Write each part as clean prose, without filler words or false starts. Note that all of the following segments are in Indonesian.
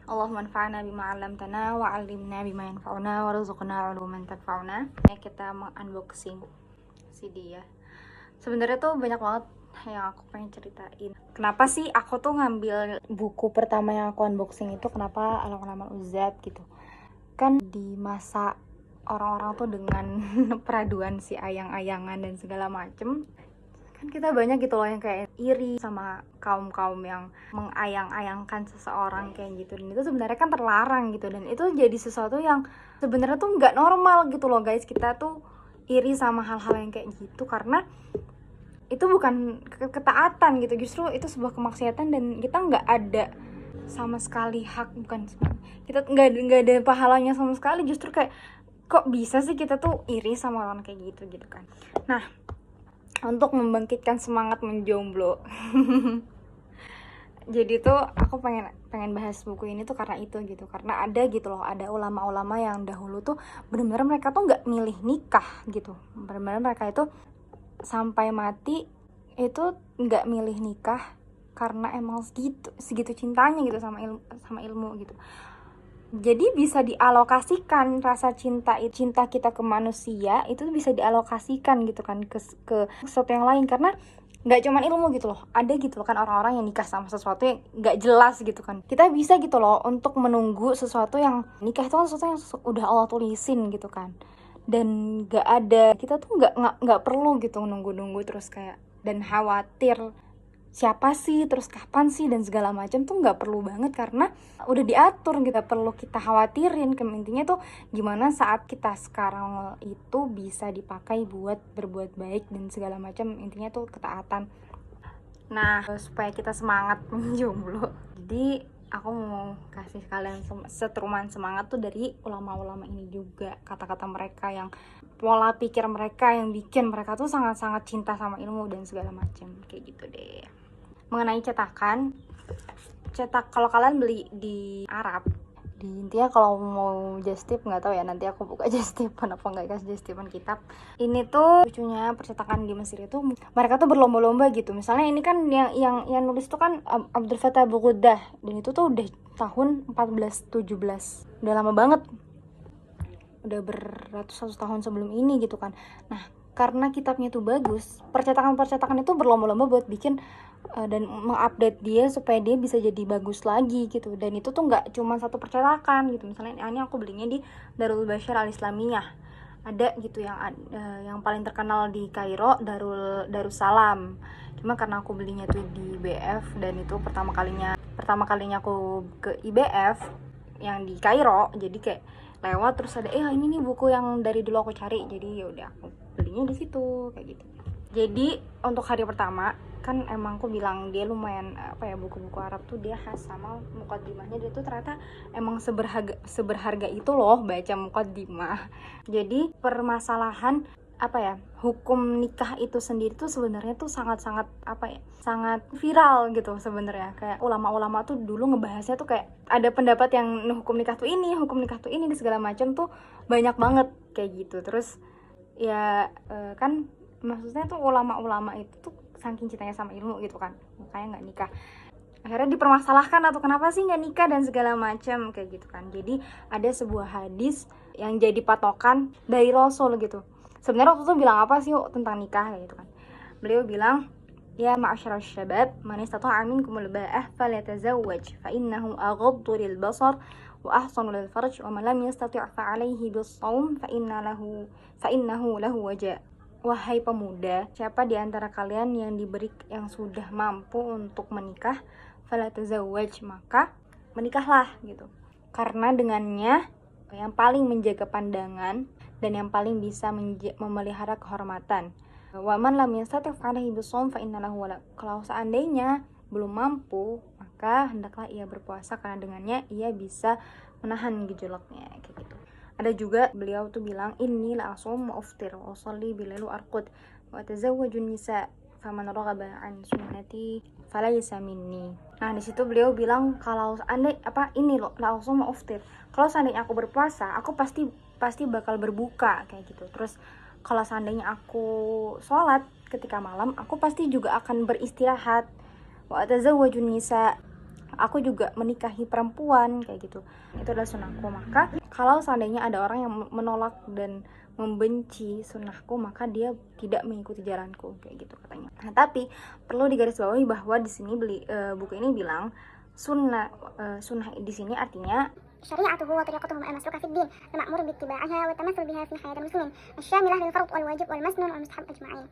Allahumma anfa'na bima 'allamtana wa 'allimna bima yanfa'una warzuqna 'uluman tanfa'una. Ya, kita unboxing CD ya. Sebenarnya tuh banyak banget yang aku pengen ceritain. Kenapa sih aku tuh ngambil buku pertama yang aku unboxing itu, kenapa Al-Ulamal Uzzat gitu. Kan di masa orang-orang tuh dengan peraduan si ayang-ayangan dan segala macem, kan kita banyak gitu loh yang kayak iri sama kaum-kaum yang mengayang-ayangkan seseorang kayak gitu, dan itu sebenarnya kan terlarang gitu, dan itu jadi sesuatu yang sebenarnya tuh nggak normal gitu loh guys. Kita tuh iri sama hal-hal yang kayak gitu karena itu bukan ketaatan gitu, justru itu sebuah kemaksiatan dan kita nggak ada sama sekali hak, bukan kita nggak ada pahalanya sama sekali. Justru kayak kok bisa sih kita tuh iri sama orang kayak gitu gitu kan. Nah, untuk membangkitkan semangat menjomblo jadi tuh aku pengen bahas buku ini tuh karena itu gitu, karena ada gitu loh, ada ulama-ulama yang dahulu tuh benar-benar mereka tuh nggak milih nikah gitu, benar-benar mereka itu sampai mati itu nggak milih nikah karena emang segitu cintanya gitu sama ilmu gitu. Jadi bisa dialokasikan rasa cinta kita ke manusia itu bisa dialokasikan gitu kan ke sesuatu yang lain, karena nggak cuma ilmu gitu loh. Ada gitu loh kan orang-orang yang nikah sama sesuatu yang nggak jelas gitu kan. Kita bisa gitu loh untuk menunggu sesuatu yang nikah itu kan sesuatu yang udah Allah tulisin gitu kan. Dan nggak ada, kita tuh nggak perlu gitu nunggu terus kayak dan khawatir siapa sih, terus kapan sih, dan segala macam tuh nggak perlu banget karena udah diatur. Kita perlu kita khawatirin intinya tuh gimana saat kita sekarang itu bisa dipakai buat berbuat baik dan segala macam, intinya tuh ketaatan. Nah, supaya kita semangat menjomblo, jadi aku mau kasih kalian setruman semangat tuh dari ulama-ulama ini juga. Kata-kata mereka yang pola pikir mereka yang bikin mereka tuh sangat-sangat cinta sama ilmu dan segala macam kayak gitu deh. Mengenai cetak, kalau kalian beli di Arab, di intinya kalau mau just tip nggak tahu ya, nanti aku buka just tip apa nggak kasih just tipan kitab ini. Tuh lucunya percetakan di Mesir itu mereka tuh berlomba-lomba gitu. Misalnya ini kan yang nulis tuh kan Abdul Fattah Bughoudah, dan itu tuh udah tahun 1417, udah lama banget, udah beratus-ratus tahun sebelum ini gitu kan. Nah, karena kitabnya tuh bagus, percetakan itu berlomba-lomba buat bikin dan mengupdate dia supaya dia bisa jadi bagus lagi gitu. Dan itu tuh nggak cuma satu percetakan gitu. Misalnya ini aku belinya di Darul Bashar Al Islamiyah, ada gitu yang paling terkenal di Kairo, Darussalam. Cuma karena aku belinya tuh di IBF, dan itu pertama kalinya aku ke IBF yang di Kairo, jadi kayak lewat terus ada ini nih buku yang dari dulu aku cari, jadi ya udah aku belinya di situ kayak gitu. Jadi untuk hari pertama kan emang aku bilang dia lumayan buku-buku Arab tuh dia khas sama mukaddimahnya, dia tuh ternyata emang seberharga itu loh baca mukaddimah. Jadi permasalahan hukum nikah itu sendiri tuh sebenarnya tuh sangat viral gitu sebenarnya. Kayak ulama-ulama tuh dulu ngebahasnya tuh kayak ada pendapat yang hukum nikah tuh ini dan segala macam tuh banyak banget kayak gitu. Terus ya kan maksudnya tuh ulama-ulama itu tuh saking cintanya sama ilmu gitu kan, makanya nggak nikah. Akhirnya dipermasalahkan atau kenapa sih nggak nikah dan segala macam kayak gitu kan. Jadi ada sebuah hadis yang jadi patokan dari Rasul gitu. Sebenarnya waktu itu bilang apa sih tentang nikah kayak gitu kan. Beliau bilang, ya ma'asyiral syabab, man istata'a minkumul ba'ah falyatazawwaj fa innahu aghaddu lil basar wa ahsanu lil farj wa man lam yastati' fa 'alaihi bis shaum fa innahu lahu waja. Wahai pemuda, siapa di antara kalian yang sudah mampu untuk menikah, falatazawwaj, maka menikahlah gitu. Karena dengannya yang paling menjaga pandangan dan yang paling bisa memelihara kehormatan. Wa man lam yastati' fa 'alaihi bisawm fa innahu wala. Kalau seandainya belum mampu, maka hendaklah ia berpuasa karena dengannya ia bisa menahan gejolaknya kayak gitu. Ada juga beliau tuh bilang, inni la asum wa uftir wa usalli bilail wa arqud wa atazawwajun nisa faman raghaba an sunnati falaysa minni. Nah, di situ beliau bilang kalau ini loh la asum wa uftir. Kalau seandainya aku berpuasa, aku pasti bakal berbuka kayak gitu. Terus kalau seandainya aku sholat ketika malam, aku pasti juga akan beristirahat. Wa atazawwajun nisa, aku juga menikahi perempuan kayak gitu. Itu adalah sunnahku. Maka kalau seandainya ada orang yang menolak dan membenci sunnahku, maka dia tidak mengikuti jalanku kayak gitu katanya. Nah, tapi perlu digarisbawahi bahwa di sini buku ini bilang sunnah di sini artinya شريعته وطريقته المسلوكة في الدين المأمور باتباعها والتمثل بها في حياة المسلمين الشاملة للفرض والواجب والمسنون والمستحب أجمعين.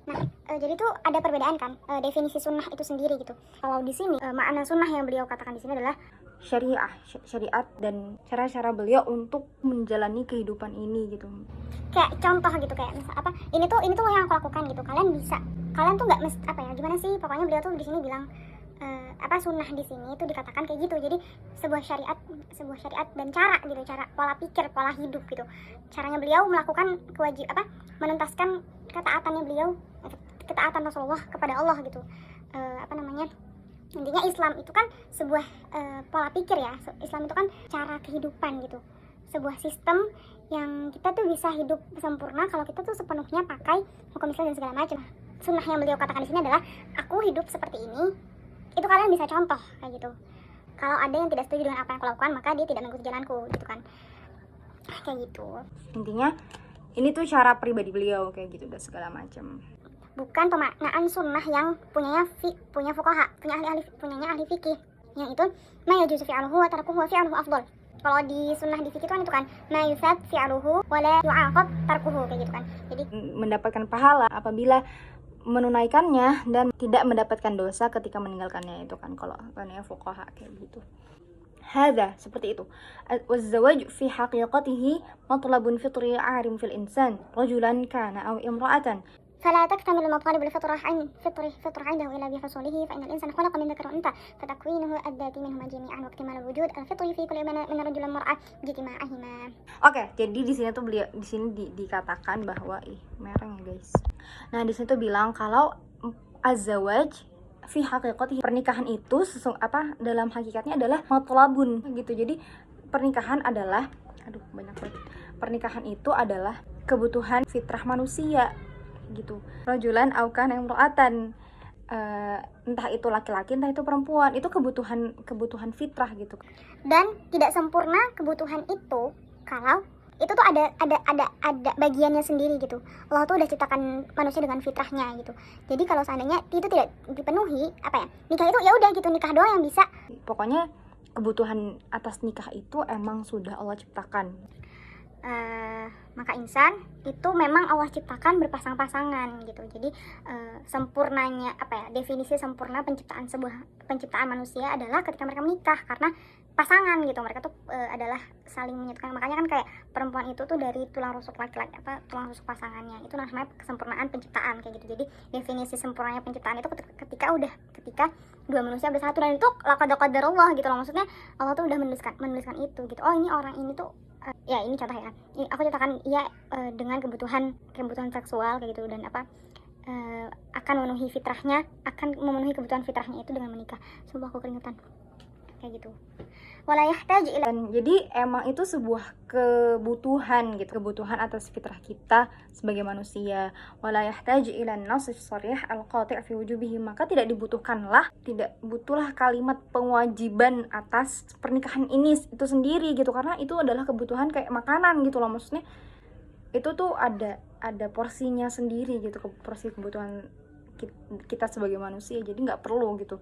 Nah, jadi tuh ada perbedaan kan definisi sunnah itu sendiri gitu. Kalau di sini makna sunnah yang beliau katakan di sini adalah syariat dan cara-cara beliau untuk menjalani kehidupan ini gitu. Kayak contoh gitu, kayak misal apa, ini tuh yang aku lakukan gitu. Kalian tuh nggak apa ya, gimana sih, pokoknya beliau tuh di sini bilang sunnah di sini itu dikatakan kayak gitu. Jadi sebuah syariat dan cara gitu, cara pola pikir, pola hidup gitu. Caranya beliau melakukan menuntaskan ketaatan Rasulullah kepada Allah gitu. Intinya Islam itu kan sebuah pola pikir ya. Islam itu kan cara kehidupan gitu. Sebuah sistem yang kita tuh bisa hidup sempurna kalau kita tuh sepenuhnya pakai hukum Islam dan segala macam. Sunnah yang beliau katakan di sini adalah aku hidup seperti ini. Itu kalian bisa contoh kayak gitu. Kalau ada yang tidak setuju dengan apa yang aku lakukan, maka dia tidak mengikuti jalanku gitu kan. Kayak gitu. Intinya ini tuh cara pribadi beliau kayak gitu dan segala macam. Bukan pemaknaan sunnah yang punyanya fuqaha, punyanya ahli fikih. Yang itu ma yajuzu fi'luhu wa tarkuhu wa fi'luhu afdal. Kalau di sunnah di fikih itu kan ma yusab fi'luhu wa la yu'aqab tarkuhu kayak gitu kan. Jadi mendapatkan pahala apabila menunaikannya dan tidak mendapatkan dosa ketika meninggalkannya, itu kan kalau katanya fuqaha kayak gitu. Hadza seperti itu. Waz-zawaj fi haqiqatihi matlabun fitri 'arim fil insan, rajulan kana aw imra'atan. فلا تكتمل المطالب الفطرة عنده إلا بحصوله فإن الإنسان خلق من ذكر وأنثى فتكوينه الذاتي منهما جميعا واكتمال الوجود الفطري في كل من الرجل والمرأة باجتماعهما. Oke, jadi di sini tuh beliau di sini dikatakan bahwa mereng ya guys. Nah, di situ tuh bilang kalau az-zawaj fi haqiqati, pernikahan itu dalam hakikatnya adalah matlabun gitu. Jadi pernikahan adalah pernikahan itu adalah kebutuhan fitrah manusia gitu. Rajulan aukan imro'atan, entah itu laki-laki entah itu perempuan, itu kebutuhan fitrah gitu. Dan tidak sempurna kebutuhan itu kalau itu tuh ada bagiannya sendiri gitu. Allah tuh udah ciptakan manusia dengan fitrahnya gitu. Jadi kalau seandainya itu tidak dipenuhi, nikah itu ya udah gitu, nikah doang yang bisa. Pokoknya kebutuhan atas nikah itu emang sudah Allah ciptakan. Maka insan itu memang Allah ciptakan berpasang-pasangan gitu. Jadi sempurnanya definisi sempurna penciptaan manusia adalah ketika mereka menikah, karena pasangan gitu. Mereka tuh adalah saling menyatukan. Makanya kan kayak perempuan itu tuh dari tulang rusuk laki-laki, tulang rusuk pasangannya. Itu namanya kesempurnaan penciptaan kayak gitu. Jadi definisi sempurnanya penciptaan itu ketika dua manusia bersatu, dan itu laqad qadarallah gitu loh. Maksudnya Allah tuh udah menuliskan itu gitu. Oh, ini orang ini tuh ya ini contoh ya, aku ciptakan dengan kebutuhan seksual kayak gitu, dan akan memenuhi kebutuhan fitrahnya itu dengan menikah. Sumpah aku keringetan kayak gitu. Dan jadi emang itu sebuah kebutuhan gitu, kebutuhan atas fitrah kita sebagai manusia. Wala yahtaju ila an-nass sharih al-qati' fi wujubihi, maka tidak butuhlah kalimat pewajiban atas pernikahan ini itu sendiri gitu, karena itu adalah kebutuhan kayak makanan gitu loh. Maksudnya itu tuh ada porsinya sendiri gitu, porsi kebutuhan kita sebagai manusia. Jadi nggak perlu gitu,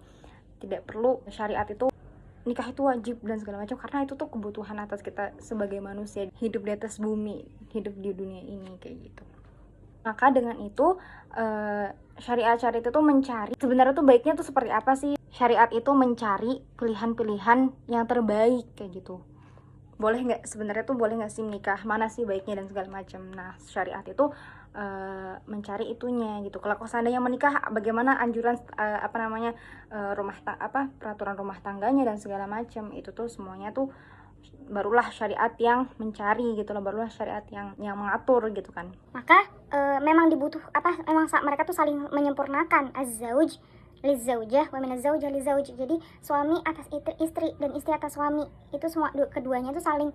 tidak perlu syariat itu nikah itu wajib dan segala macam, karena itu tuh kebutuhan atas kita sebagai manusia hidup di atas bumi, hidup di dunia ini kayak gitu. Maka dengan itu syariat itu tuh mencari sebenarnya tuh baiknya tuh seperti apa sih. Syariat itu mencari pilihan-pilihan yang terbaik kayak gitu. Boleh nggak sih menikah, mana sih baiknya dan segala macam. Nah, syariat itu mencari itunya gitu. Kalau seandainya menikah, bagaimana anjuran peraturan rumah tangganya dan segala macam, itu tuh semuanya tuh barulah syariat yang mencari gitu loh, barulah syariat yang mengatur gitu kan. Maka memang mereka tuh saling menyempurnakan, az-zauj lizaujah wa min az-zaujah lizauj. Jadi suami atas istri dan istri atas suami, itu semua keduanya tuh saling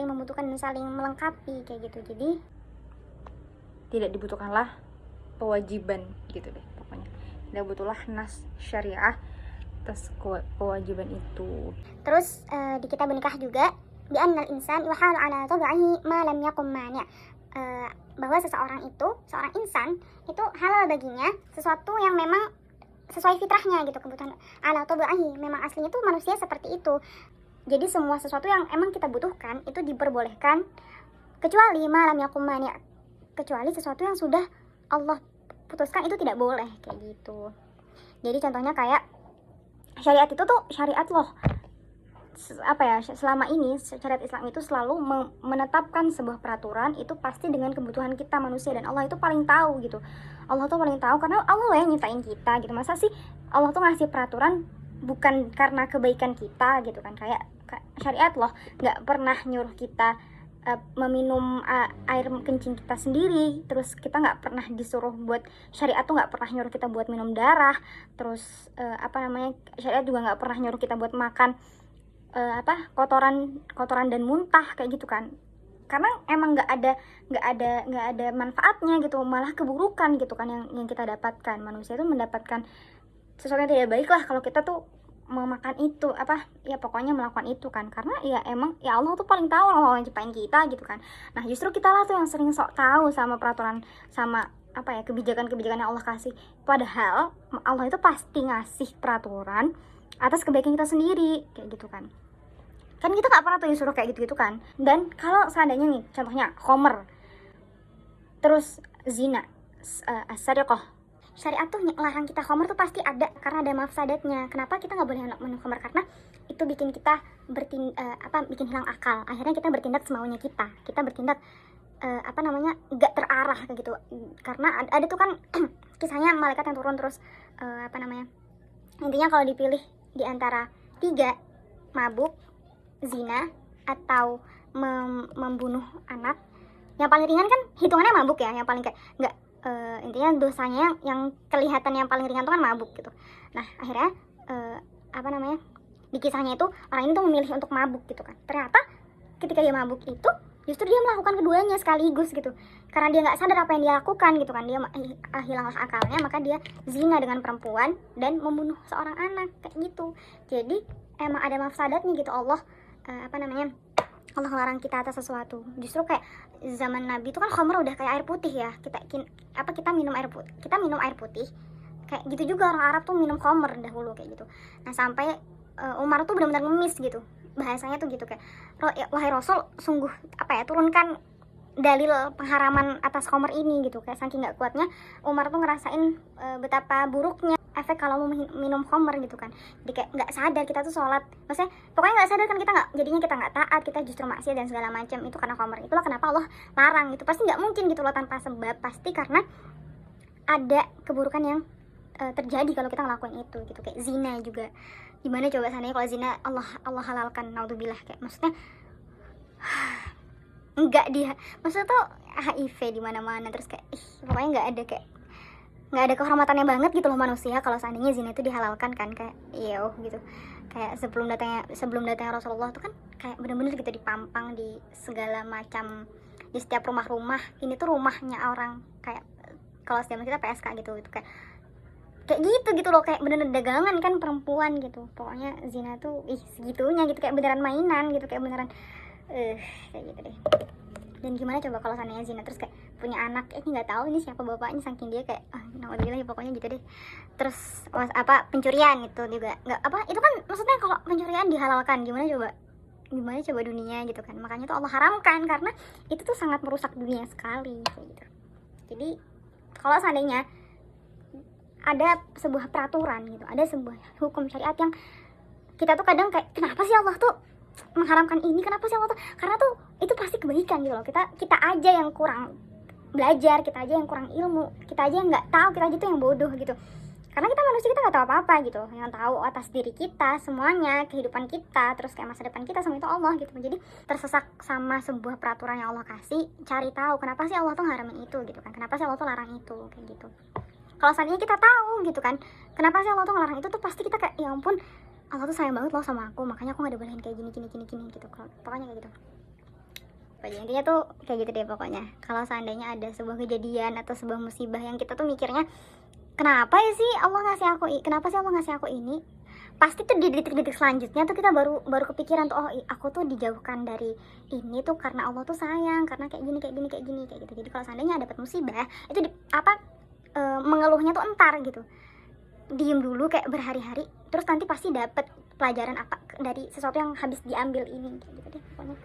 membutuhkan dan saling melengkapi kayak gitu. Jadi tidak dibutuhkanlah kewajiban gitu deh pokoknya. Tidak butuhlah nas syariah atas kewajiban itu. Terus di kitab nikah juga bi annal insan yuhalu ala tabi'ihi ma lam yakum mani'. Bahwa seorang insan itu halal baginya sesuatu yang memang sesuai fitrahnya gitu, kebutuhan ala tabi'ihi, memang aslinya tuh manusia seperti itu. Jadi semua sesuatu yang emang kita butuhkan itu diperbolehkan, kecuali ma lam yakum mani', kecuali sesuatu yang sudah Allah putuskan itu tidak boleh, kayak gitu. Jadi contohnya kayak syariat itu tuh syariat loh, selama ini syariat Islam itu selalu menetapkan sebuah peraturan itu pasti dengan kebutuhan kita manusia, dan Allah itu paling tahu gitu. Allah tuh paling tahu karena Allah lah yang nyiptain kita gitu. Masa sih Allah tuh ngasih peraturan bukan karena kebaikan kita gitu kan. Kayak syariat loh nggak pernah nyuruh kita meminum air kencing kita sendiri. Terus kita nggak pernah disuruh buat, syariat tuh nggak pernah nyuruh kita buat minum darah. Terus syariat juga nggak pernah nyuruh kita buat makan kotoran dan muntah kayak gitu kan. Karena emang nggak ada manfaatnya gitu, malah keburukan gitu kan yang kita dapatkan. Manusia itu mendapatkan sesuatu yang tidak baik lah kalau kita tuh memakan itu, pokoknya melakukan itu kan. Karena ya emang ya Allah tuh paling tahu, Allah yang ciptain kita gitu kan. Nah justru kita lah tuh yang sering sok tahu sama peraturan, sama kebijakan-kebijakan yang Allah kasih. Padahal Allah itu pasti ngasih peraturan atas kebaikan kita sendiri kayak gitu kan. Kan kita nggak pernah tuh disuruh kayak gitu kan. Dan kalau seandainya nih contohnya khomer, terus zina, as-sariqah, syariat tuh larang kita khomer tuh pasti ada karena ada mafsadatnya. Kenapa kita nggak boleh minum khomer? Karena itu bikin kita bikin hilang akal. Akhirnya kita bertindak semaunya kita bertindak nggak terarah kayak gitu. Karena ada tuh kan kisahnya malaikat yang turun terus intinya kalau dipilih di antara 3, mabuk, zina, atau membunuh anak, yang paling ringan kan hitungannya mabuk ya, yang paling kayak nggak intinya dosanya yang kelihatan yang paling ringan tuh kan mabuk gitu. Nah akhirnya di kisahnya itu orang ini tuh memilih untuk mabuk gitu kan. Ternyata ketika dia mabuk itu justru dia melakukan keduanya sekaligus gitu, karena dia nggak sadar apa yang dia lakukan gitu kan. Dia hilanglah akalnya, maka dia zina dengan perempuan dan membunuh seorang anak kayak gitu. Jadi emang ada mafsadatnya gitu. Allah Allah melarang kita atas sesuatu. Justru kayak zaman Nabi itu kan khamr udah kayak air putih ya. Kita minum air putih. Kayak gitu juga orang Arab tuh minum khamr dahulu kayak gitu. Nah, sampai Umar tuh benar-benar ngemis gitu. Bahasanya tuh gitu kayak, wahai Rasul, sungguh turunkan dalil pengharaman atas khamr ini gitu. Kayak saking enggak kuatnya Umar tuh ngerasain betapa buruknya efek kalau mau minum khamr gitu kan. Jadi kayak nggak sadar kita tuh sholat, maksudnya pokoknya nggak sadar kan, kita nggak taat, kita justru maksiat dan segala macam itu karena khamr. Itulah kenapa Allah larang gitu. Pasti nggak mungkin gitu loh tanpa sebab, pasti karena ada keburukan yang terjadi kalau kita ngelakuin itu gitu. Kayak zina juga, gimana coba seandainya kalau zina Allah halalkan, naudzubillah, kayak maksudnya enggak dia, maksudnya tuh HIV di mana-mana, terus kayak pokoknya nggak ada kehormatannya banget gitu loh manusia kalau seandainya zina itu dihalalkan kan. Kayak gitu, kayak sebelum datangnya Rasulullah tuh kan kayak bener-bener gitu dipampang di segala macam, di setiap rumah-rumah. Ini tuh rumahnya orang, kayak kalau zaman kita PSK gitu kayak gitu loh, kayak bener-bener dagangan kan perempuan gitu. Pokoknya zina tuh segitunya gitu, kayak beneran mainan gitu, kayak beneran kayak gitu deh. Dan gimana coba kalau seandainya zina terus kayak punya anak, nggak tahu ini siapa bapaknya, saking dia kayak naudzubillah, pokoknya gitu deh. Terus pencurian itu juga nggak itu kan maksudnya kalau pencurian dihalalkan, gimana coba dunia gitu kan. Makanya tuh Allah haramkan karena itu tuh sangat merusak dunia sekali kayak gitu. Jadi kalau seandainya ada sebuah peraturan gitu, ada sebuah hukum syariat yang kita tuh kadang kayak, kenapa sih Allah tuh mengharamkan ini, kenapa sih Allah tuh, karena tuh itu pasti kebaikan gitu loh. Kita aja yang kurang belajar, kita aja yang kurang ilmu, kita aja yang nggak tahu, kita aja tuh yang bodoh gitu. Karena kita manusia, kita nggak tahu apa-apa gitu. Yang tahu atas diri kita semuanya, kehidupan kita, terus kayak masa depan kita, semua itu Allah gitu. Jadi tersesak sama sebuah peraturan yang Allah kasih, cari tahu kenapa sih Allah tuh ngaramin itu gitu kan, kenapa sih Allah tuh larang itu kayak gitu. Kalau seandainya kita tahu gitu kan, kenapa sih Allah tuh ngelarang itu tuh, pasti kita kayak, ya ampun, Allah tuh sayang banget loh sama aku, makanya aku nggak dibolehin kayak gini gitu. Pokoknya kayak gitu. Intinya tuh kayak gitu deh pokoknya. Kalau seandainya ada sebuah kejadian atau sebuah musibah yang kita tuh mikirnya, kenapa sih Allah ngasih aku ini, pasti tuh di detik-detik selanjutnya tuh kita baru kepikiran tuh, oh aku tuh dijauhkan dari ini tuh karena Allah tuh sayang, karena kayak gini kayak gitu. Jadi kalau seandainya dapat musibah itu mengeluhnya tuh entar gitu, diem dulu kayak berhari-hari, terus nanti pasti dapat pelajaran apa dari sesuatu yang habis diambil ini, kayak gitu deh pokoknya.